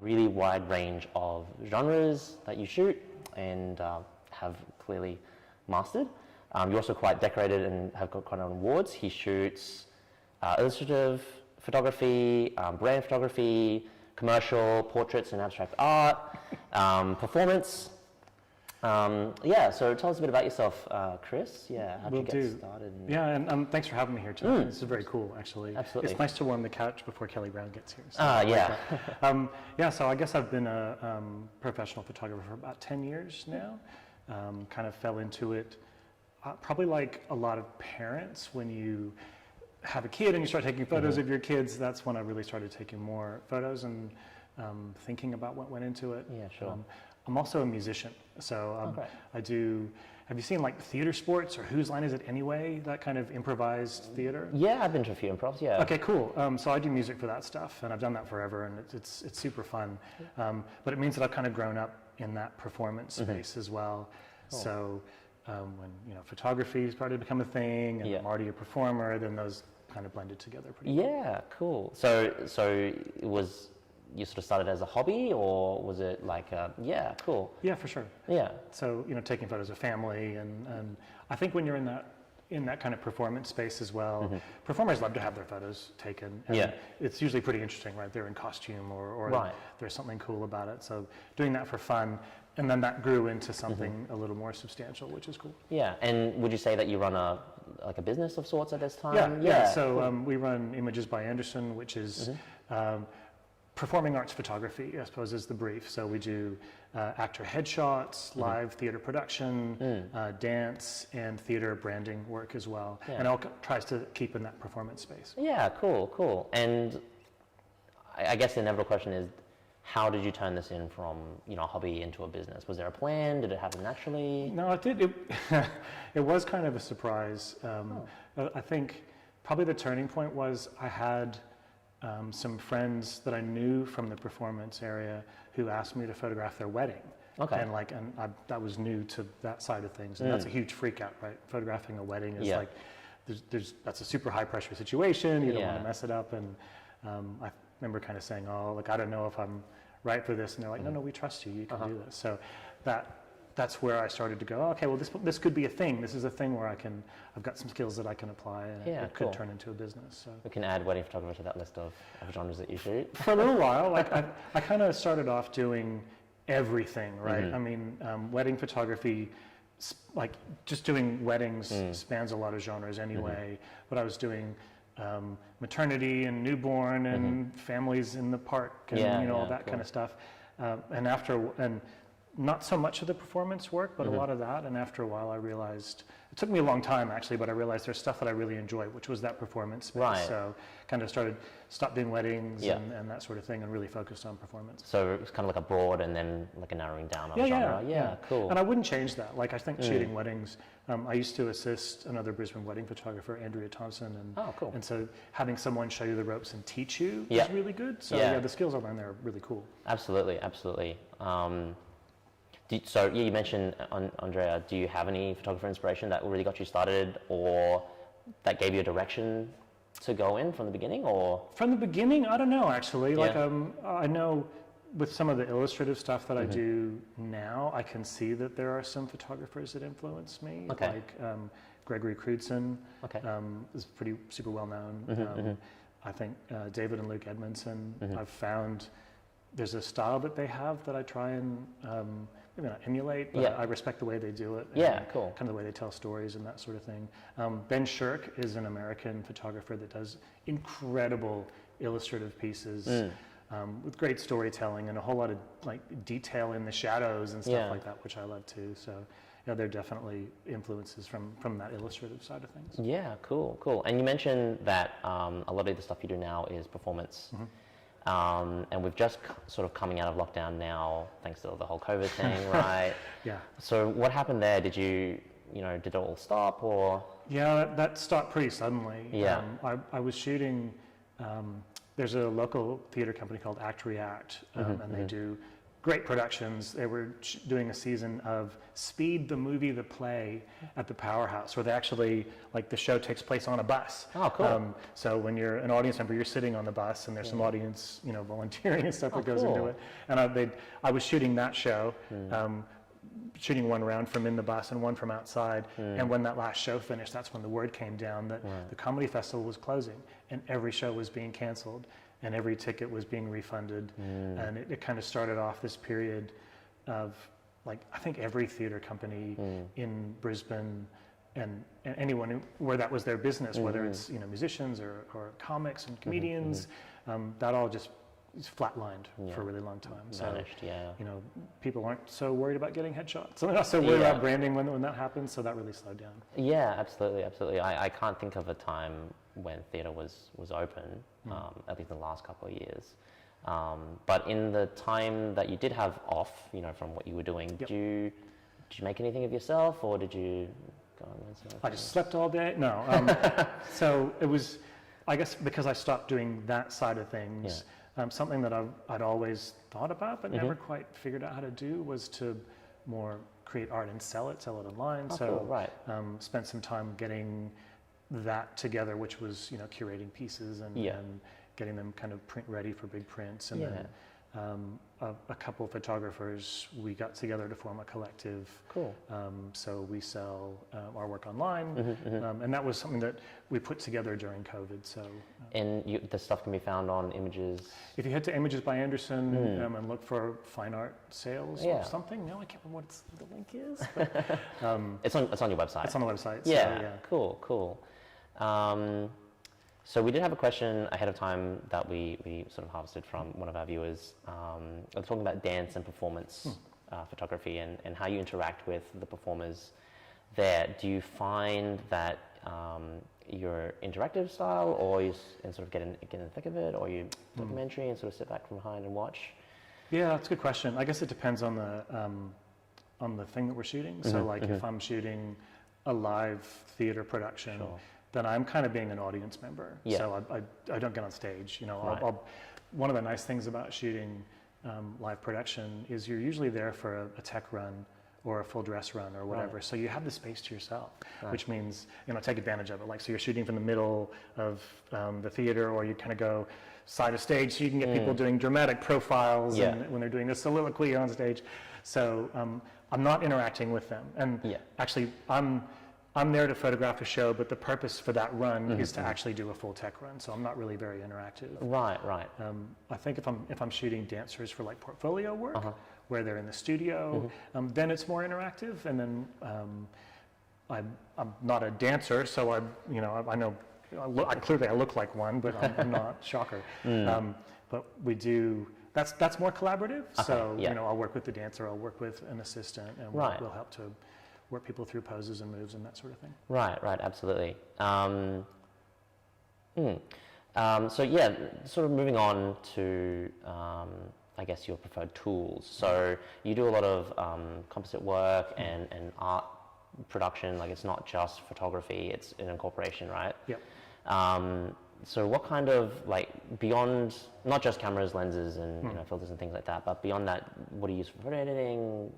really wide range of genres that you shoot and have clearly mastered. You're also quite decorated and have got quite an awards. He shoots illustrative photography, brand photography, commercial, portraits and abstract art, performance. So tell us a bit about yourself, Kris. How did you get started? And thanks for having me here today. This is very cool, actually. Absolutely. It's nice to warm the couch before Kelly Brown gets here. So so I guess I've been a professional photographer for about 10 years now. Kind of fell into it probably like a lot of parents. When you have a kid and you start taking photos of your kids, that's when I really started taking more photos and thinking about what went into it. Yeah, sure. I'm also a musician, so I do. Have you seen like theater sports or Whose Line Is It Anyway? That kind of improvised theater. Yeah, I've been to a few improvs. Yeah. Okay, cool. So I do music for that stuff, and I've done that forever, and it's super fun. But it means that I've kind of grown up in that performance space as well. Cool. So when photography started to become a thing, and I'm already a performer, then those kind of blended together pretty well. Yeah, cool. So it was. You sort of started as a hobby, or was it like yeah, cool. Yeah, for sure. Yeah. So taking photos of family, and I think when you're in that kind of performance space as well, performers love to have their photos taken. And it's usually pretty interesting, right? They're in costume, or there's something cool about it. So doing that for fun, and then that grew into something a little more substantial, which is cool. Yeah. And would you say that you run a business of sorts at this time? Yeah. So cool. We run Images by Anderson, which is performing arts photography, I suppose, is the brief. So we do actor headshots, live theater production, dance, and theater branding work as well. Yeah. And it all tries to keep in that performance space. Yeah, cool. And I guess the inevitable question is, how did you turn this in from a hobby into a business? Was there a plan? Did it happen naturally? No, it did. It was kind of a surprise. I think probably the turning point was I had some friends that I knew from the performance area who asked me to photograph their wedding. Okay. And that was new to that side of things, and that's a huge freak out, right? Photographing a wedding is like, that's a super high pressure situation. You don't want to mess it up. And I remember kind of saying, I don't know if I'm right for this, and they're like, no, we trust you. You can do this. So that's where I started to go, okay, well, this could be a thing. This is a thing where I've got some skills that I can apply, and it could turn into a business. So we can add wedding photography to that list of genres that you shoot. For a little while, I kind of started off doing everything, right? I mean, wedding photography, like just doing weddings spans a lot of genres anyway, but I was doing maternity and newborn and families in the park and all that kind of stuff. And not so much of the performance work, but a lot of that. And after a while, I realized, it took me a long time actually, but I realized there's stuff that I really enjoy, which was that performance space. Right. So kind of stopped doing weddings and that sort of thing, and really focused on performance. So it was kind of like a broad and then like a narrowing down of genre. Yeah, cool. And I wouldn't change that. Like I think shooting weddings, I used to assist another Brisbane wedding photographer, Andrea Thompson. And, cool. And so having someone show you the ropes and teach you is really good. So the skills I learned there are really cool. Absolutely. So you mentioned, Andrea, do you have any photographer inspiration that really got you started, or that gave you a direction to go in from the beginning? Or from the beginning, I don't know actually. Like I know with some of the illustrative stuff that I do now, I can see that there are some photographers that influence me. Okay. Like Gregory Crewdson is pretty super well known. I think David and Luke Edmondson. I've found there's a style that they have that I try and maybe not emulate, but I respect the way they do it. Cool. Kind of the way they tell stories and that sort of thing. Ben Shirk is an American photographer that does incredible illustrative pieces with great storytelling and a whole lot of like detail in the shadows and stuff like that, which I love too. So they're definitely influences from that illustrative side of things. Yeah, cool. And you mentioned that a lot of the stuff you do now is performance. And we've just sort of coming out of lockdown now, thanks to the whole COVID thing, right? Yeah. So what happened there? Did did it all stop, or? Yeah, that stopped pretty suddenly. Yeah. I was shooting, there's a local theater company called Act React, and they do great productions. They were doing a season of Speed, the movie, the play at the Powerhouse, where they actually, like, the show takes place on a bus. Oh, cool. So when you're an audience member, you're sitting on the bus, and there's some audience, volunteering and stuff that goes into it. And I was shooting that show, shooting one round from in the bus and one from outside. And when that last show finished, that's when the word came down that the comedy festival was closing, and every show was being canceled, and every ticket was being refunded. And it kind of started off this period of, like, I think every theater company in Brisbane and anyone where that was their business, whether it's musicians or comics and comedians, that all just flatlined for a really long time. Vanished, so people aren't so worried about getting headshots. So they're not so worried about branding when that happens. So that really slowed down. Yeah, absolutely. I can't think of a time when theatre was open, at least the last couple of years. But in the time that you did have off, from what you were doing, did you make anything of yourself, or did you go and learn something? I just slept all day. No. So it was, I guess, because I stopped doing that side of things. Something that I'd always thought about but never quite figured out how to do was to more create art and sell it online. Spent some time getting that together, which was curating pieces and getting them kind of print ready for big prints. And then a couple of photographers, we got together to form a collective. Cool. So we sell our work online, and that was something that we put together during COVID. So, and the stuff can be found on Images. If you head to Images by Anderson and look for fine art sales or something, I can't remember what the link is. But, it's on your website. It's on the website. Yeah. So, Cool. So we did have a question ahead of time that we sort of harvested from one of our viewers. We're talking about dance and performance photography and how you interact with the performers there. Do you find that your interactive style, or you sort of get in the thick of it, or you documentary and sort of sit back from behind and watch? Yeah, that's a good question. I guess it depends on the thing that we're shooting. So like if I'm shooting a live theater production, then I'm kind of being an audience member. So I don't get on stage. One of the nice things about shooting live production is you're usually there for a tech run or a full dress run or whatever. So you have the space to yourself, which means, take advantage of it. Like, so you're shooting from the middle of the theater, or you kind of go side of stage so you can get people doing dramatic profiles and when they're doing a soliloquy on stage. So I'm not interacting with them. And actually, I'm there to photograph a show, but the purpose for that run is to actually do a full tech run. So I'm not really very interactive. Right. I think if I'm shooting dancers for like portfolio work, where they're in the studio, then it's more interactive. And then I'm not a dancer, so I know clearly I look like one, but I'm not. Shocker. But we do. That's more collaborative. So I'll work with the dancer, I'll work with an assistant, and we'll help to work people through poses and moves and that sort of thing. Right, absolutely. So sort of moving on to, I guess, your preferred tools. So you do a lot of composite work and art production. Like, it's not just photography, it's an incorporation, right? Yep. So what kind of, like, beyond, not just cameras, lenses, and filters and things like that, but beyond that, what do you use for photo editing?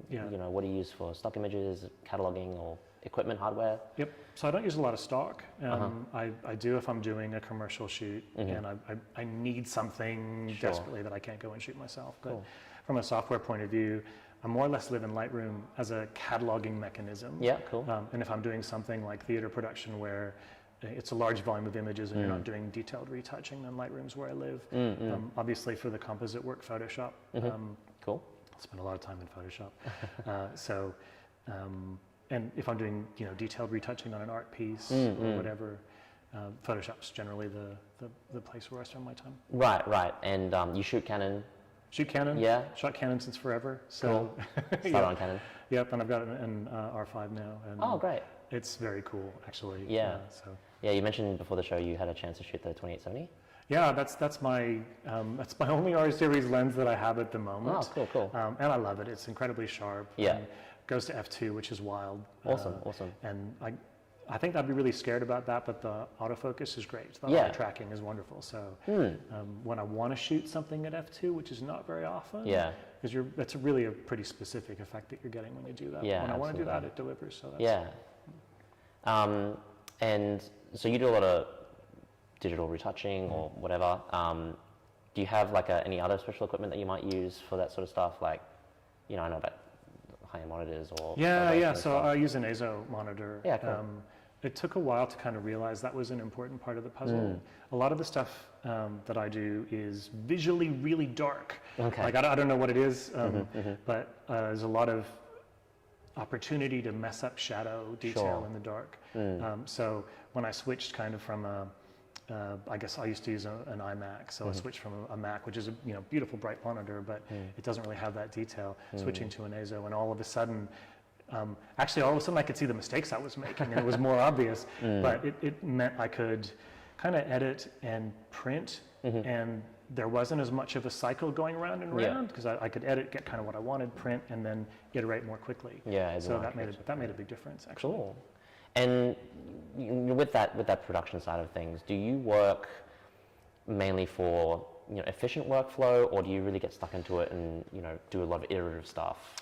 What do you use for stock images, cataloging, or equipment, hardware? Yep. So I don't use a lot of stock. I do if I'm doing a commercial shoot and I need something desperately that I can't go and shoot myself. But from a software point of view, I more or less live in Lightroom as a cataloging mechanism. Yeah, cool. And if I'm doing something like theater production where it's a large volume of images and you're not doing detailed retouching, then Lightroom's where I live. Obviously for the composite work, Photoshop. Cool. I spend a lot of time in Photoshop. And if I'm doing detailed retouching on an art piece or whatever, Photoshop's generally the place where I spend my time. Right. And you shoot Canon? Shoot Canon. Yeah. Shot Canon since forever. So Started on Canon. Yep, and I've got an R5 now. And great. It's very cool, actually. Yeah. Yeah, you mentioned before the show you had a chance to shoot the 2870. Yeah, that's my only R series lens that I have at the moment. Oh, cool. And I love it. It's incredibly sharp. Yeah. Goes to f2, which is wild. Awesome. And I think I'd be really scared about that, but the autofocus is great. The Yeah. auto tracking is wonderful. So when I want to shoot something at f2, which is not very often, because that's really a pretty specific effect that you're getting when you do that. Yeah, when I want to do absolutely. that, it delivers. So that's and so you do a lot of digital retouching or whatever. Do you have like any other special equipment that you might use for that sort of stuff? Like, I know about high-end monitors or... So I use an EIZO monitor. Yeah, cool. It took a while to kind of realize that was an important part of the puzzle. A lot of the stuff that I do is visually really dark. Okay. Like, I don't know what it is, but there's a lot of opportunity to mess up shadow detail in the dark. So when I switched kind of from I guess I used to use an iMac, so I switched from a Mac, which is a beautiful bright monitor, but it doesn't really have that detail. Switching to an EIZO, and all of a sudden I could see the mistakes I was making, and it was more obvious. But it meant I could kind of edit and print, and there wasn't as much of a cycle going round and round, because I could edit, get kind of what I wanted, print, and then iterate more quickly. Yeah, so that made a big difference, actually. Cool. And with that production side of things, do you work mainly for efficient workflow, or do you really get stuck into it and do a lot of iterative stuff?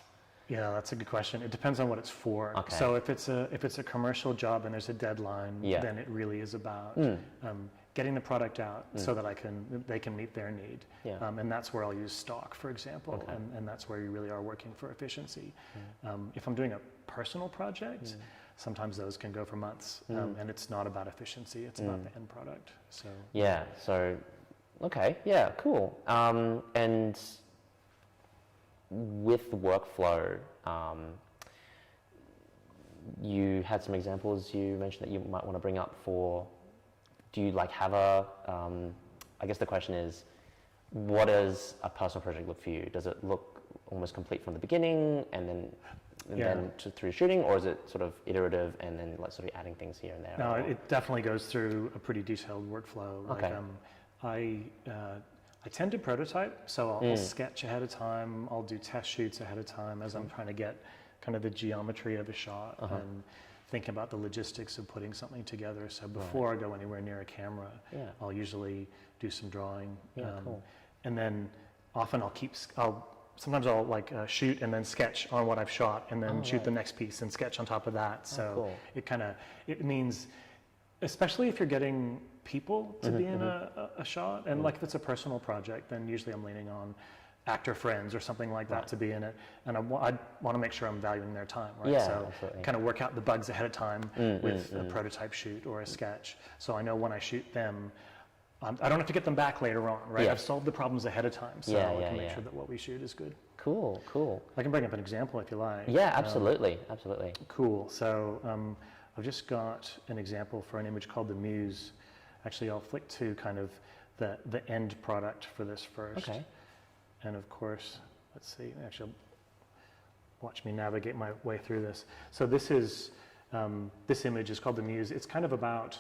Yeah, that's a good question. It depends on what it's for. Okay. So if it's a commercial job and there's a deadline, then it really is about getting the product out so that they can meet their need. Yeah. And that's where I'll use stock, for example, Okay. and that's where you really are working for efficiency. If I'm doing a personal project, sometimes those can go for months, and it's not about efficiency, it's about the end product. So yeah, so okay, yeah, cool. And with the workflow, you had some examples you mentioned that you might want to bring up for. Do you have I guess the question is, what does a personal project look for you? Does it look almost complete from the beginning and then through shooting, or is it sort of iterative and then sort of adding things here and there? No, it definitely goes through a pretty detailed workflow. Okay. I tend to prototype, so I'll sketch ahead of time. I'll do test shoots ahead of time as I'm trying to get kind of the geometry of a shot and think about the logistics of putting something together. So before I go anywhere near a camera, I'll usually do some drawing. Cool. And then often sometimes I'll shoot and then sketch on what I've shot, and then shoot the next piece and sketch on top of that. So it means, especially if you're getting people to be in a shot, and if it's a personal project, then usually I'm leaning on actor friends or something like that to be in it, and I want to make sure I'm valuing their time, right? Yeah, so absolutely. kind of work out the bugs ahead of time with a prototype shoot or a sketch, so I know when I shoot them, I don't have to get them back later on, right? I've solved the problems ahead of time, so I can make sure that what we shoot is good. Cool. I can bring up an example if you like. Yeah, absolutely. Cool. So I've just got an example for an image called the Muse. Actually, I'll flick to kind of the end product for this first. Okay. And of course, let's see, actually, watch me navigate my way through this. So this image is called the Muse. It's kind of about,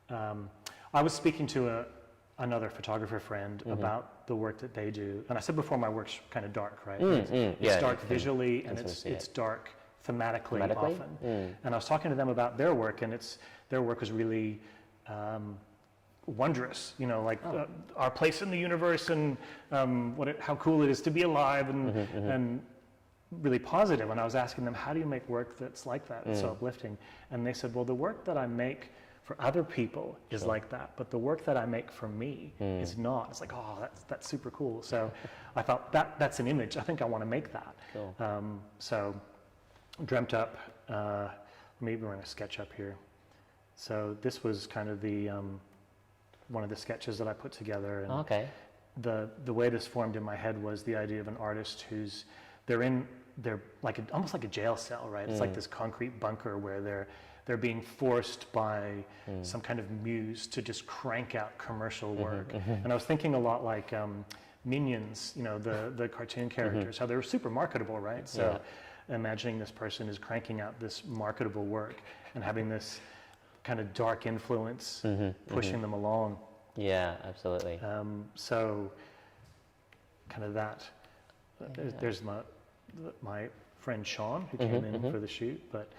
I was speaking to another photographer friend about the work that they do. And I said before, my work's kind of dark, right? It's dark visually, and it's dark thematically often. And I was talking to them about their work, and their work was really wondrous, our place in the universe, and how cool it is to be alive, and really positive. And I was asking them, how do you make work that's like that? It's so uplifting. And they said, well, the work that I make for other people is like that, but the work that I make for me is not. It's like, oh, that's super cool. So I thought that's an image. I think I want to make that. Cool. So dreamt up, maybe we're going to sketch up here. So this was kind of the one of the sketches that I put together. And okay. The way this formed in my head was the idea of an artist they're almost like a jail cell, right? It's like this concrete bunker where they're being forced by some kind of muse to just crank out commercial work. And I was thinking a lot like Minions, the cartoon characters, how they're super marketable, right? So imagining this person is cranking out this marketable work and having this kind of dark influence pushing them along. Yeah, absolutely. So kind of that. There's my friend Sean, who came in for the shoot, but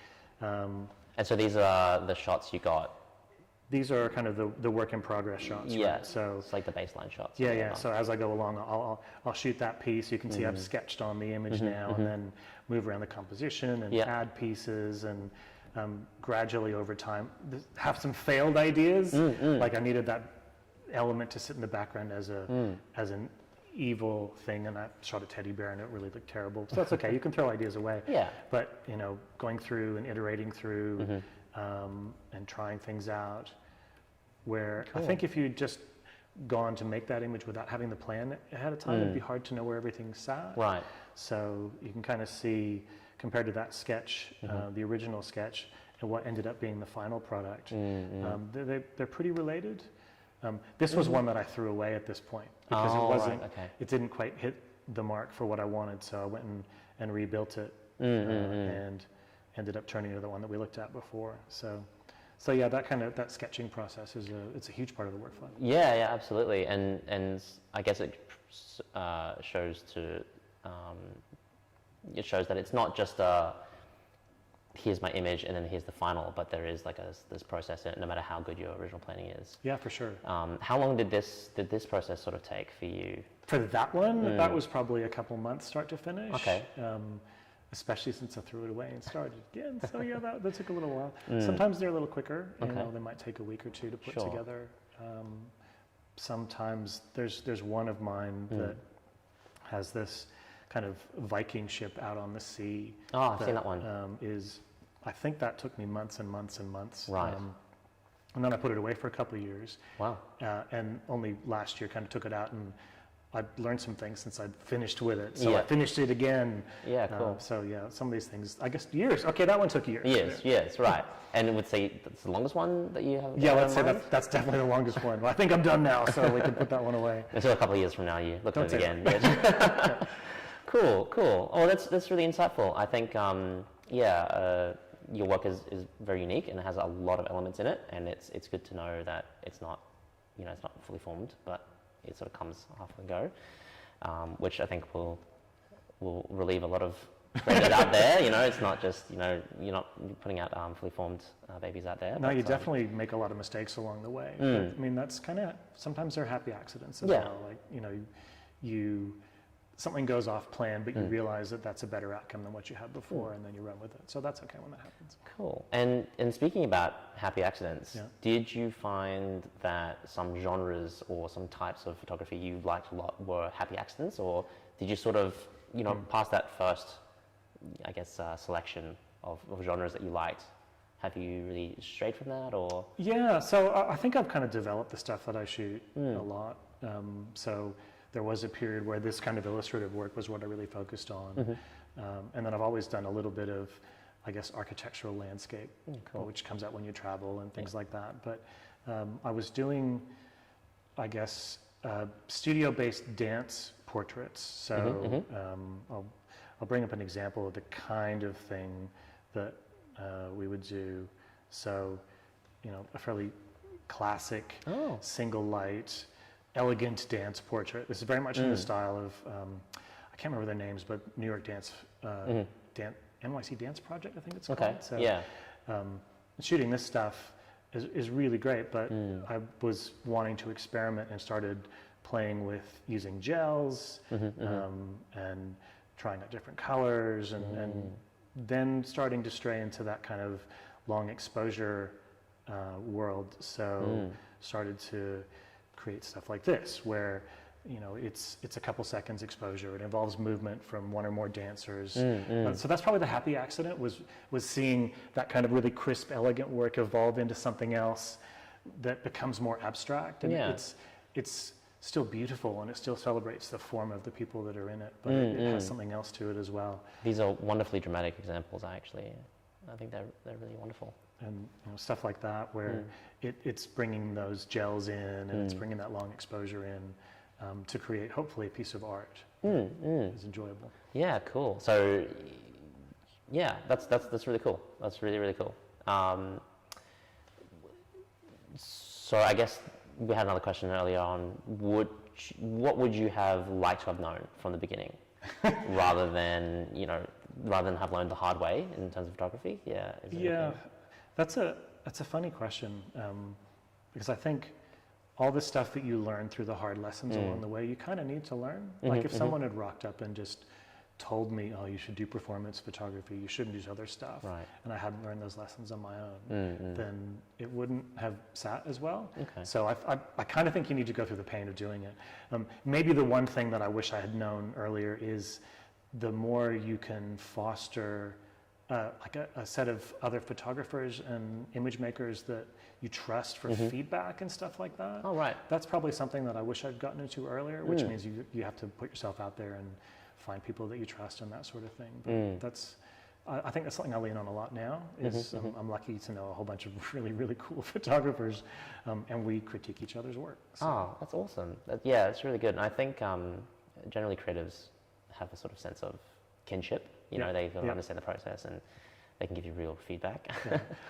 And so these are the shots you got. These are kind of the work in progress shots. Yeah. Right? So it's like the baseline shots. Yeah, yeah. So as I go along, I'll shoot that piece. You can see I've sketched on the image now, and then move around the composition and add pieces, and gradually over time have some failed ideas. Like I needed that element to sit in the background as an evil thing, and I shot a teddy bear and it really looked terrible. So that's okay. You can throw ideas away. Yeah. But going through and iterating through and trying things out. Where I think if you just gone to make that image without having the plan ahead of time, it'd be hard to know where everything sat. Right. So you can kind of see, compared to that sketch, the original sketch, and what ended up being the final product, they're pretty related. This was one that I threw away at this point because it wasn't, it didn't quite hit the mark for what I wanted. So I went and rebuilt it and ended up turning into the one that we looked at before. So yeah, that sketching process it's a huge part of the workflow. Yeah, yeah, absolutely, and I guess it shows that it's not just here's my image and then here's the final, but there is like this process in it, no matter how good your original planning is. Yeah, for sure. How long did this process sort of take for you? For that one, that was probably a couple months, start to finish. Okay. Especially since I threw it away and started again. So yeah, that took a little while. Sometimes they're a little quicker. They might take a week or two to put together. Sometimes there's one of mine that has this kind of Viking ship out on the sea. Oh, I've seen that one. I think that took me months and months and months. Right. And then I put it away for a couple of years. Wow. And only last year kind of took it out, and I learned some things since I'd finished with it. So I finished it again. Yeah, cool. So yeah, some of these things, I guess years. Okay, that one took years. Yes, right. And it would say that's the longest one that you have? Yeah, let's say that's definitely the longest one. Well, I think I'm done now, so we can put that one away. Until a couple of years from now, you look at it again. Cool. Oh, that's really insightful. I think, your work is very unique and it has a lot of elements in it, and it's good to know that it's not fully formed, but it sort of comes halfway go, which I think will relieve a lot of graders out there. It's not just you're not putting out fully formed babies out there. No, you definitely make a lot of mistakes along the way. But, I mean, that's kind of sometimes they're happy accidents as well. Like something goes off plan, but you realize that that's a better outcome than what you had before, and then you run with it. So that's okay when that happens. Cool. And speaking about happy accidents, did you find that some genres or some types of photography you liked a lot were happy accidents, or did you sort of past that first, I guess, selection of genres that you liked? Have you really strayed from that, or? Yeah. So I think I've kind of developed the stuff that I shoot a lot. So there was a period where this kind of illustrative work was what I really focused on. And then I've always done a little bit of, I guess, architectural landscape, which comes out when you travel and things like that. But I was doing, I guess, studio-based dance portraits. So I'll bring up an example of the kind of thing that we would do. So, a fairly classic single light, elegant dance portrait. This is very much in the style of, I can't remember their names, but New York Dance, NYC Dance Project, I think it's called. So, shooting this stuff is really great, but I was wanting to experiment and started playing with using gels and trying out different colors and then starting to stray into that kind of long exposure world. So started to create stuff like this, where it's a couple seconds exposure. It involves movement from one or more dancers. So that's probably the happy accident, was seeing that kind of really crisp, elegant work evolve into something else that becomes more abstract. And it's still beautiful, and it still celebrates the form of the people that are in it, but it has something else to it as well. These are wonderfully dramatic examples, actually. I think they're really wonderful. And stuff like that, where it's bringing those gels in, and it's bringing that long exposure in to create, hopefully, a piece of art that is enjoyable. Yeah, cool. So, yeah, that's really cool. That's really, really cool. So I guess we had another question earlier on. What would you have liked to have known from the beginning, rather than have learned the hard way in terms of photography? That's a funny question, because I think all the stuff that you learn through the hard lessons along the way, you kind of need to learn. Like if someone had rocked up and just told me, oh, you should do performance photography, you shouldn't do other stuff, right. and I hadn't learned those lessons on my own, then it wouldn't have sat as well. Okay. So I kind of think you need to go through the pain of doing it. Maybe the one thing that I wish I had known earlier is the more you can foster like a set of other photographers and image makers that you trust for feedback and stuff like that. Oh, right. That's probably something that I wish I'd gotten into earlier, which means you have to put yourself out there and find people that you trust and that sort of thing. But that's, I think that's something I lean on a lot now, is I'm lucky to know a whole bunch of really, really cool photographers, and we critique each other's work. So. Oh, that's awesome. Yeah, it's really good. And I think generally creatives have a sort of sense of kinship. You know, they understand the process and they can give you real feedback.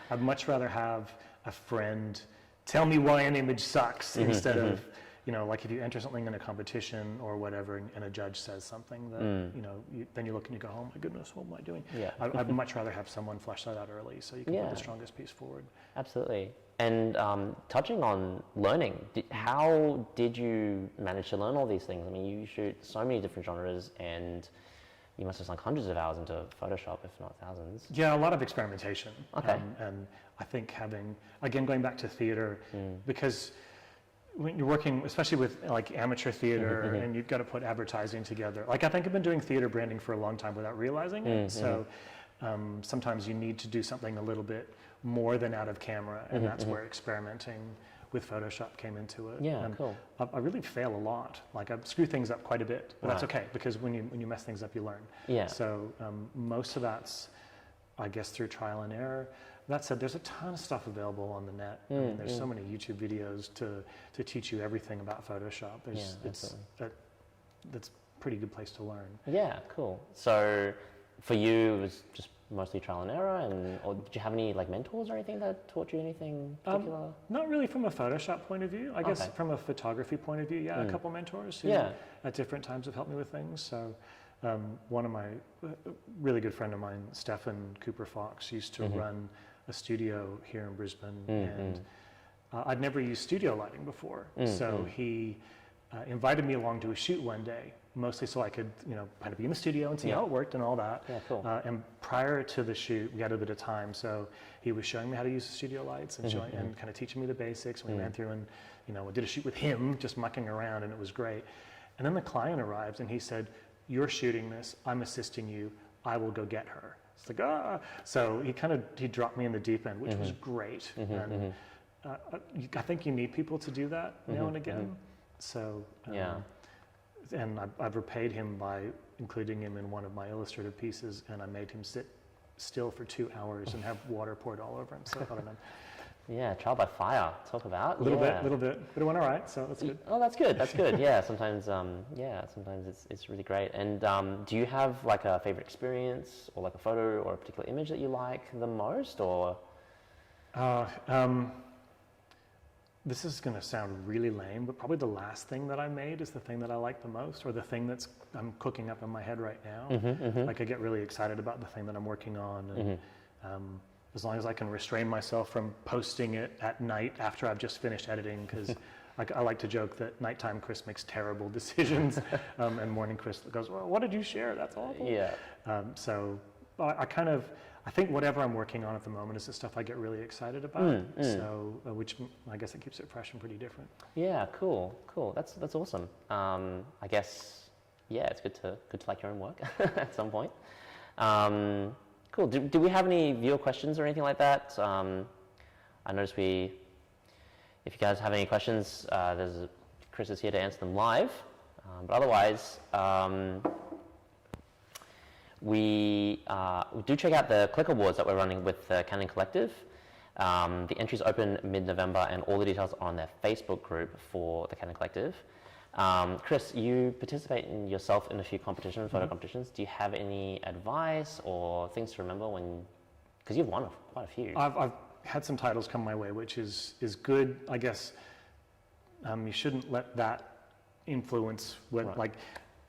I'd much rather have a friend tell me why an image sucks instead of, you know, like if you enter something in a competition or whatever and a judge says something that, you know, then you look and you go, oh my goodness, what am I doing? Yeah. I'd much rather have someone flesh that out early so you can put the strongest piece forward. Absolutely. And touching on learning, how did you manage to learn all these things? I mean, you shoot so many different genres and you must have sunk hundreds of hours into Photoshop, if not thousands. Yeah, a lot of experimentation. Okay. And I think having, again, going back to theater, because when you're working, especially with like amateur theater, and you've got to put advertising together. Like I think I've been doing theater branding for a long time without realizing it. So sometimes you need to do something a little bit more than out of camera, and that's where experimenting with Photoshop came into it. Yeah, and cool. I really fail a lot. Like I screw things up quite a bit, but that's okay because when you mess things up, you learn. Yeah. So most of that's, I guess, through trial and error. That said, there's a ton of stuff available on the net. I mean, there's so many YouTube videos to teach you everything about Photoshop. That's a pretty good place to learn. Yeah, cool. So for you, it was just mostly trial and error, or did you have any like mentors or anything that taught you anything particular? Not really from a Photoshop point of view. I guess from a photography point of view, a couple mentors who at different times have helped me with things. So one of my really good friend of mine, Stefan Cooper Fox, used to run a studio here in Brisbane, and I'd never used studio lighting before. So he invited me along to a shoot one day, mostly so I could, you know, kind of be in the studio and see how it worked and all that. Yeah, cool. And prior to the shoot, we had a bit of time, so he was showing me how to use the studio lights and and kind of teaching me the basics. We ran through and, you know, did a shoot with him, just mucking around, and it was great. And then the client arrived, and he said, "You're shooting this. I'm assisting you. I will go get her." It's like, ah. So he dropped me in the deep end, which was great. And I think you need people to do that now and again. So and I've repaid him by including him in one of my illustrative pieces, and I made him sit still for 2 hours and have water poured all over him. So I don't know. Yeah, trial by fire. Talk about a little bit, but it went all right. So that's good. Oh, that's good. That's good. Yeah, sometimes it's really great. And do you have like a favorite experience, or like a photo or a particular image that you like the most, or? This is going to sound really lame, but probably the last thing that I made is the thing that I like the most, or the thing I'm cooking up in my head right now. Like I get really excited about the thing that I'm working on, and as long as I can restrain myself from posting it at night after I've just finished editing, because I like to joke that nighttime Kris makes terrible decisions, and morning Kris goes, "Well, what did you share? That's awful." Yeah. So I think whatever I'm working on at the moment is the stuff I get really excited about. So, which I guess it keeps it fresh and pretty different. Yeah, cool. That's awesome. I guess, it's good to like your own work at some point. Cool. Do we have any viewer questions or anything like that? I noticed if you guys have any questions, Kris is here to answer them live. But otherwise, we do check out the Click Awards that we're running with the Canon Collective. The entries open mid-November, and all the details are on their Facebook group for the Canon Collective. Kris, you participate yourself in a few competitions, photo competitions. Do you have any advice or things to remember because you've won quite a few? I've had some titles come my way, which is good. I guess you shouldn't let that influence like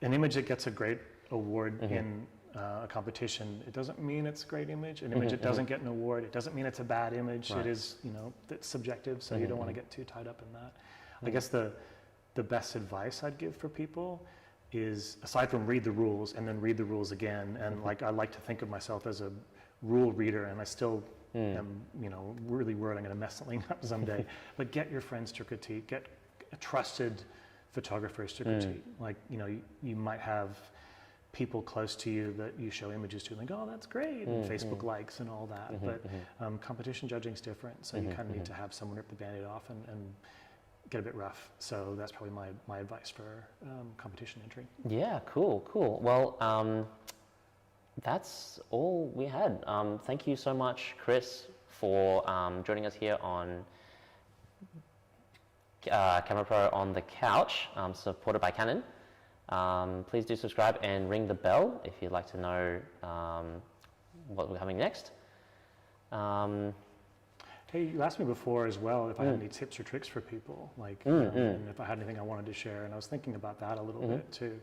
an image that gets a great award in a competition, it doesn't mean it's a great image. An image that doesn't get an award, it doesn't mean it's a bad image. Right. It is, it's subjective, so you don't want to get too tied up in that. I guess the best advice I'd give for people is, aside from read the rules and then read the rules again, and like I like to think of myself as a rule reader, and I still am, really worried I'm going to mess something up someday. But get your friends to critique, get trusted photographers to critique. Like, you might have people close to you that you show images to, and they go, oh, that's great, and Facebook likes and all that. But competition judging is different, so you kind of need to have someone rip the Band-Aid off and get a bit rough. So that's probably my advice for competition entry. Yeah, cool. Well, that's all we had. Thank you so much, Kris, for joining us here on CameraPro on the Couch, supported by Canon. Please do subscribe and ring the bell if you'd like to know what we're coming next. Hey, you asked me before as well if I had any tips or tricks for people, and if I had anything I wanted to share, and I was thinking about that a little bit too.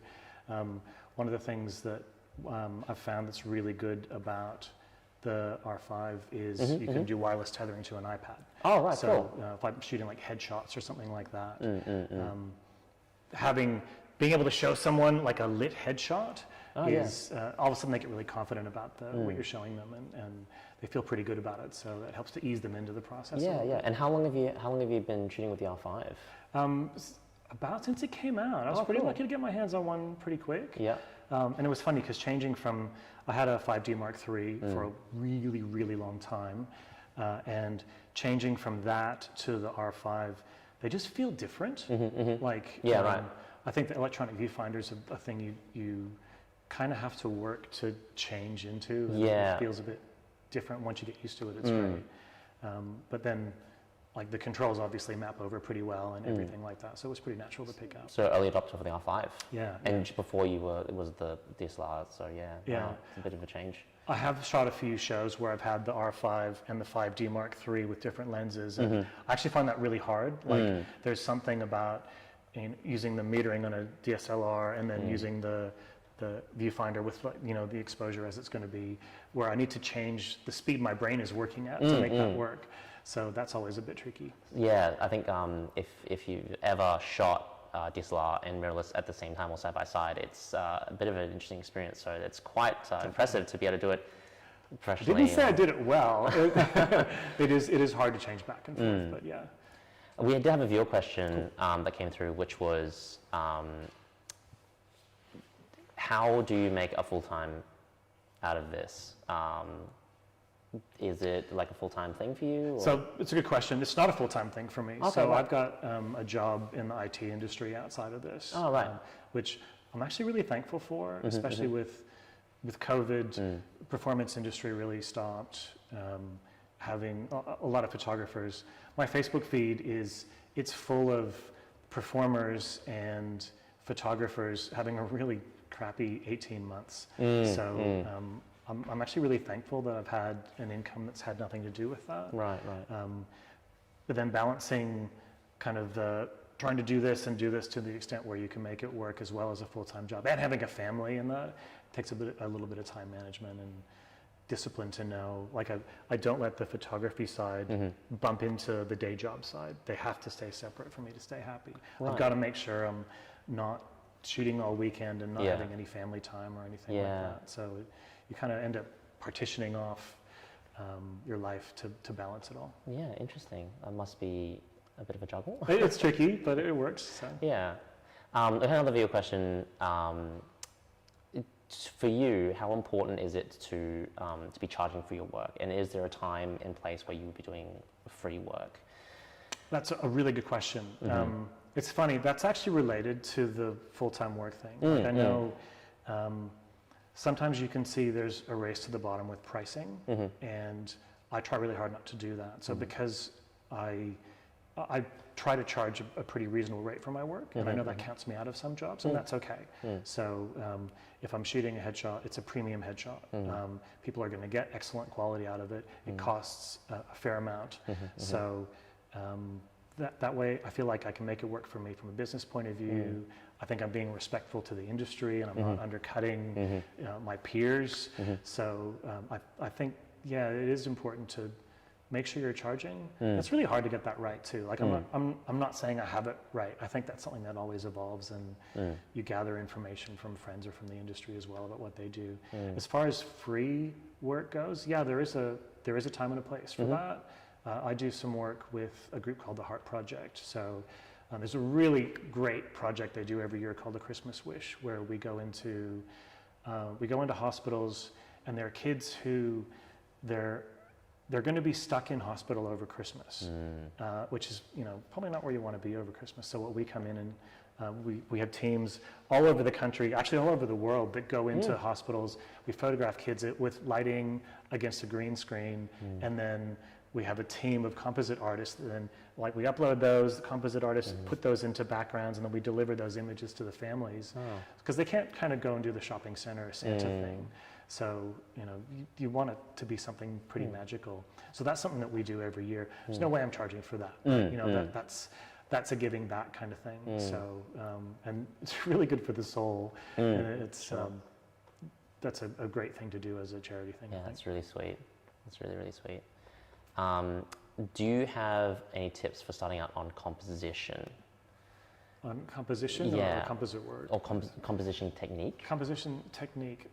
One of the things that I've found that's really good about the R5 is you can do wireless tethering to an iPad. Oh, right, so, cool. If I'm shooting like headshots or something like that, being able to show someone like a lit headshot is all of a sudden they get really confident about what you're showing them, and they feel pretty good about it. So that helps to ease them into the process. Yeah. And how long have you been shooting with the R5? About since it came out. I was pretty lucky to get my hands on one pretty quick. Yeah. And it was funny because I had a 5D Mark III for a really, really long time, and changing from that to the R5, they just feel different. I think the electronic viewfinder is a thing you kind of have to work to change into. And it feels a bit different once you get used to it. It's great. But then, like, the controls obviously map over pretty well and everything like that, so it was pretty natural to pick up. So early adopter for the R5. Yeah. And before it was the DSLR, so it's a bit of a change. I have shot a few shows where I've had the R5 and the 5D Mark III with different lenses, and I actually find that really hard. Like, there's something about using the metering on a DSLR and then using the viewfinder with the exposure as it's going to be, where I need to change the speed my brain is working at to make that work. So that's always a bit tricky. Yeah, I think if you've ever shot DSLR and mirrorless at the same time or side by side, it's a bit of an interesting experience. So it's quite impressive to be able to do it professionally. I didn't say I did it well. It is hard to change back and forth, but yeah. We did have a viewer question that came through, which was, how do you make a full-time out of this? Is it like a full-time thing for you? Or? So it's a good question. It's not a full-time thing for me. Okay, so I've got a job in the IT industry outside of this, which I'm actually really thankful for, especially with COVID. Performance industry really stopped. Having a lot of photographers. My Facebook feed it's full of performers and photographers having a really crappy 18 months. I'm actually really thankful that I've had an income that's had nothing to do with that. Right. But then balancing kind of trying to do this to the extent where you can make it work as well as a full-time job, and having a family, and that takes a little bit of time management and discipline to know. Like, I don't let the photography side bump into the day job side. They have to stay separate for me to stay happy. I've got to make sure I'm not shooting all weekend and not having any family time or anything like that. So you kind of end up partitioning off your life to balance it all. Yeah, interesting. That must be a bit of a juggle. It's tricky, but it works. So. Yeah. Another viewer question. For you, how important is it to be charging for your work? And is there a time and place where you would be doing free work? That's a really good question. It's funny, that's actually related to the full-time work thing. Like, I know sometimes you can see there's a race to the bottom with pricing, and I try really hard not to do that. So because I try to charge a pretty reasonable rate for my work, and I know that counts me out of some jobs, and that's okay. So if I'm shooting a headshot, it's a premium headshot. People are going to get excellent quality out of it. It costs a fair amount. So that way I feel like I can make it work for me from a business point of view. I think I'm being respectful to the industry, and I'm not undercutting my peers. So I think, yeah, it is important to make sure you're charging. It's really hard to get that right too. Like I'm not saying I have it right. I think that's something that always evolves, and you gather information from friends or from the industry as well about what they do. As far as free work goes, yeah, there is a time and a place for that. I do some work with a group called the Heart Project. So there's a really great project they do every year called the Christmas Wish, where we go into hospitals, and there are kids who they're going to be stuck in hospital over Christmas, which is probably not where you want to be over Christmas. So what we come in and we have teams all over the country, actually all over the world, that go into hospitals. We photograph kids with lighting against a green screen, and then we have a team of composite artists, and then we upload those, the composite artists put those into backgrounds, and then we deliver those images to the families, because they can't kind of go and do the shopping center Santa thing. So, you want it to be something pretty magical. So that's something that we do every year. There's no way I'm charging for that. That's a giving back kind of thing. So, and it's really good for the soul. And it's, that's a great thing to do as a charity thing. Yeah, that's really sweet. That's really, really sweet. Do you have any tips for starting out on composition? On composition or composite word? Or composition technique? Composition technique.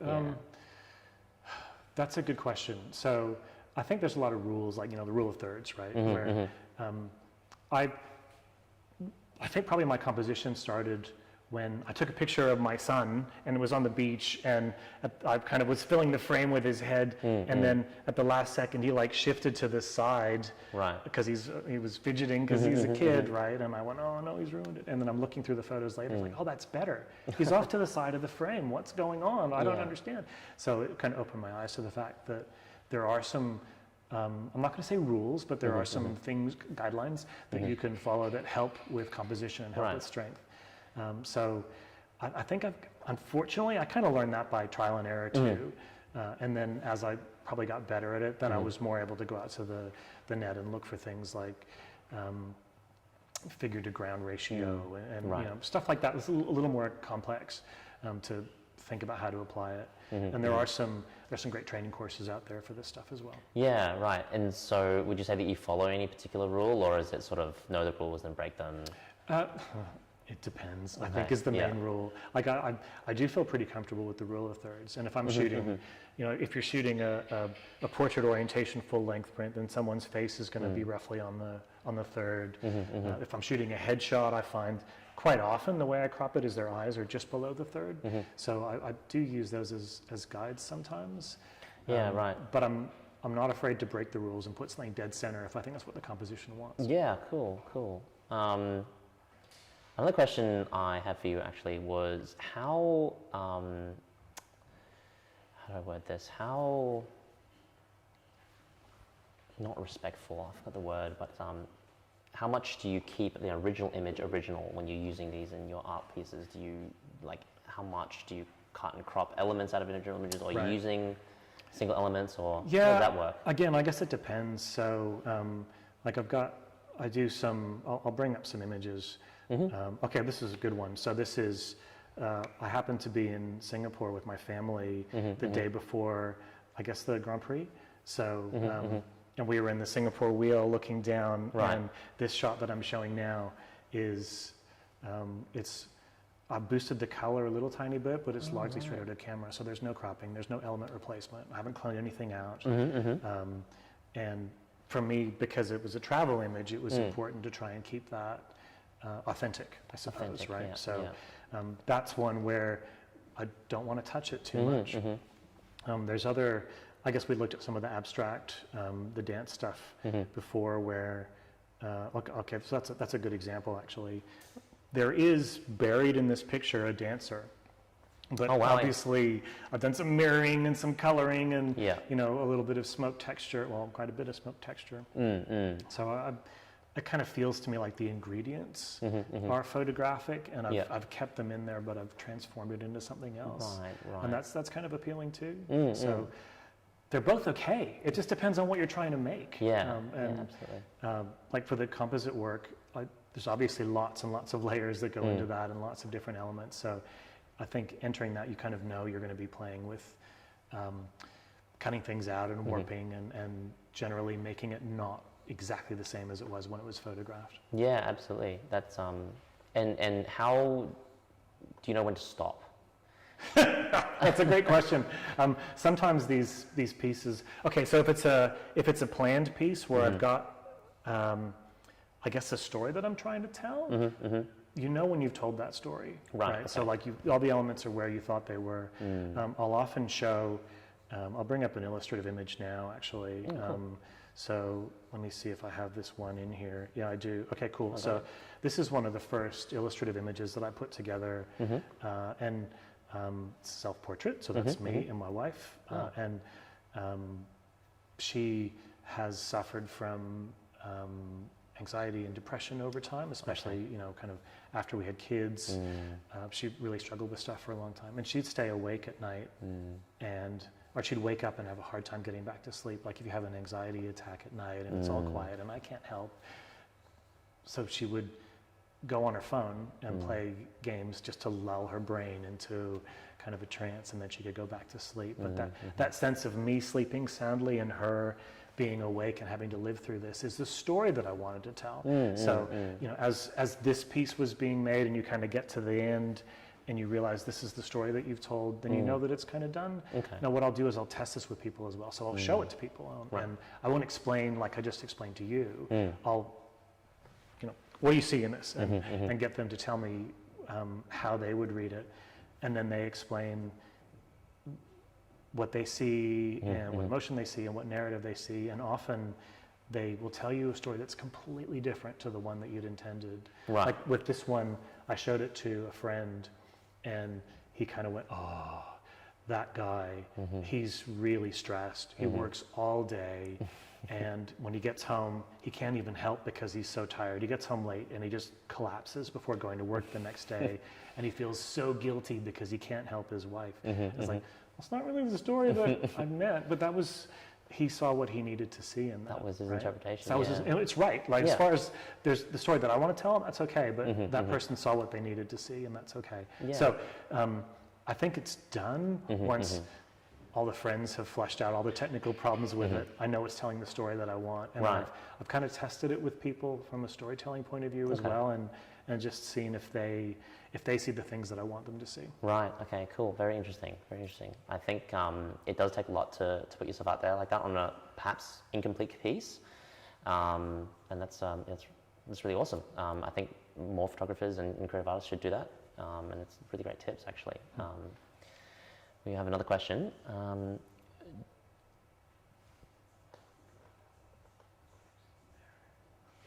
That's a good question. So I think there's a lot of rules, like, the rule of thirds, right? Where I think probably my composition started when I took a picture of my son, and it was on the beach, and I kind of was filling the frame with his head, and then at the last second he shifted to the side, right? Because he was fidgeting because he's a kid, right? And I went, oh no, he's ruined it. And then I'm looking through the photos later, it's like, oh, that's better. He's off to the side of the frame. What's going on? I don't understand. So it kind of opened my eyes to the fact that there are some. I'm not going to say rules, but there are some guidelines that you can follow that help with composition and help with strength. So I think unfortunately, I kind of learned that by trial and error too. And then as I probably got better at it, then I was more able to go out to the net and look for things like figure to ground ratio and stuff like that. It's a little more complex to think about how to apply it. And there's some great training courses out there for this stuff as well. Yeah, right. And so would you say that you follow any particular rule, or is it sort of know the rules and break them? It depends, I think, is the main rule. Like I do feel pretty comfortable with the rule of thirds. And if I'm shooting, if you're shooting a portrait orientation full length print, then someone's face is going to be roughly on the third. If I'm shooting a headshot, I find quite often the way I crop it is their eyes are just below the third. So I do use those as guides sometimes. Yeah, right. But I'm not afraid to break the rules and put something dead center if I think that's what the composition wants. Yeah, cool. Another question I had for you actually was how do I word this? How, not respectful, I forgot the word, but how much do you keep the original image original when you're using these in your art pieces? Do you, how much do you cut and crop elements out of original images, or are you using single elements, or how does that work? Again, I guess it depends. So I do some, I'll bring up some images. Okay, this is a good one. So this is, I happened to be in Singapore with my family the day before, I guess, the Grand Prix. So, and we were in the Singapore wheel looking down, and this shot that I'm showing now is, I boosted the color a little tiny bit, but it's largely straight out of camera. So there's no cropping, there's no element replacement. I haven't cloned anything out. And for me, because it was a travel image, it was important to try and keep that authentic, I suppose, right? So that's one where I don't want to touch it too much. There's other, I guess we looked at some of the abstract, the dance stuff before, where, okay, so that's a good example actually. There is buried in this picture a dancer. But obviously, I've done some mirroring and some coloring and, a little bit of smoke texture, well, quite a bit of smoke texture. So it kind of feels to me like the ingredients are photographic, and I've kept them in there, but I've transformed it into something else. And that's kind of appealing too. So they're both okay. It just depends on what you're trying to make. Yeah, absolutely. Like for the composite work, there's obviously lots and lots of layers that go into that and lots of different elements. So I think entering that, you kind of know you're going to be playing with cutting things out and warping and generally making it not exactly the same as it was when it was photographed. Yeah, absolutely. That's and how do you know when to stop? That's a great question. Sometimes these pieces. Okay, so if it's a planned piece where I've got, I guess, a story that I'm trying to tell. You know when you've told that story, right? Okay. So like all the elements are where you thought they were. I'll often show. I'll bring up an illustrative image now, actually. Cool. So let me see if I have this one in here. Yeah, I do. Okay, cool. Okay. So this is one of the first illustrative images that I put together, and self-portrait. So that's me and my wife, and she has suffered from anxiety and depression over time, especially kind of after we had kids. She really struggled with stuff for a long time, and she'd stay awake at night, or she'd wake up and have a hard time getting back to sleep. Like if you have an anxiety attack at night and it's all quiet and I can't help. So she would go on her phone and play games just to lull her brain into kind of a trance, and then she could go back to sleep. But that sense of me sleeping soundly and her being awake and having to live through this is the story that I wanted to tell. So as this piece was being made and you kind of get to the end and you realize this is the story that you've told, then you know that it's kind of done. Okay. Now what I'll do is I'll test this with people as well. So I'll show it to people, and I won't explain like I just explained to you. I'll, what do you see in this? And get them to tell me how they would read it. And then they explain what they see and what emotion they see and what narrative they see. And often they will tell you a story that's completely different to the one that you'd intended. Right. Like with this one, I showed it to a friend and he kind of went, oh, that guy, he's really stressed. He works all day. And when he gets home, he can't even help because he's so tired. He gets home late and he just collapses before going to work the next day. And he feels so guilty because he can't help his wife. It's like, well, it's not really the story that I meant, but that was, he saw what he needed to see in that. That was his interpretation. So that was his, and it's right. Like as far as there's the story that I want to tell, that's okay. But that person saw what they needed to see, and that's okay. So I think it's done once all the friends have fleshed out all the technical problems with it. I know it's telling the story that I want, and I've kind of tested it with people from a storytelling point of view as well, and just seeing if they see the things that I want them to see. Right. Okay. Cool. Very interesting. Very interesting. I think it does take a lot to put yourself out there like that on a perhaps incomplete piece, and that's really awesome. I think more photographers and creative artists should do that, and it's really great tips actually. We have another question.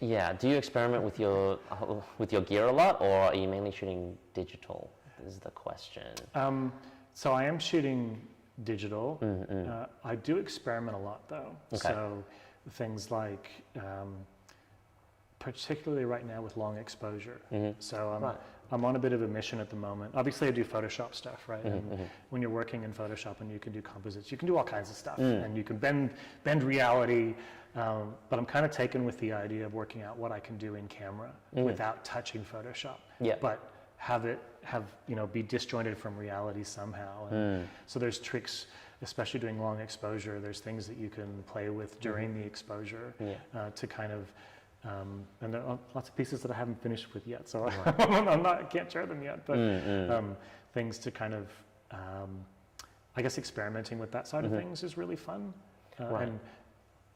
Yeah, do you experiment with your gear a lot, or are you mainly shooting digital? Is the question. So I am shooting digital. I do experiment a lot though. Okay. So things like, particularly right now with long exposure. So I'm on a bit of a mission at the moment. Obviously I do Photoshop stuff, right? And when you're working in Photoshop and you can do composites, you can do all kinds of stuff, and you can bend reality. But I'm kind of taken with the idea of working out what I can do in camera without touching Photoshop. But be disjointed from reality somehow. And so there's tricks, especially doing long exposure. There's things that you can play with during the exposure to kind of. And there are lots of pieces that I haven't finished with yet, so I can't share them yet. But things to kind of, I guess, experimenting with that side of things is really fun. And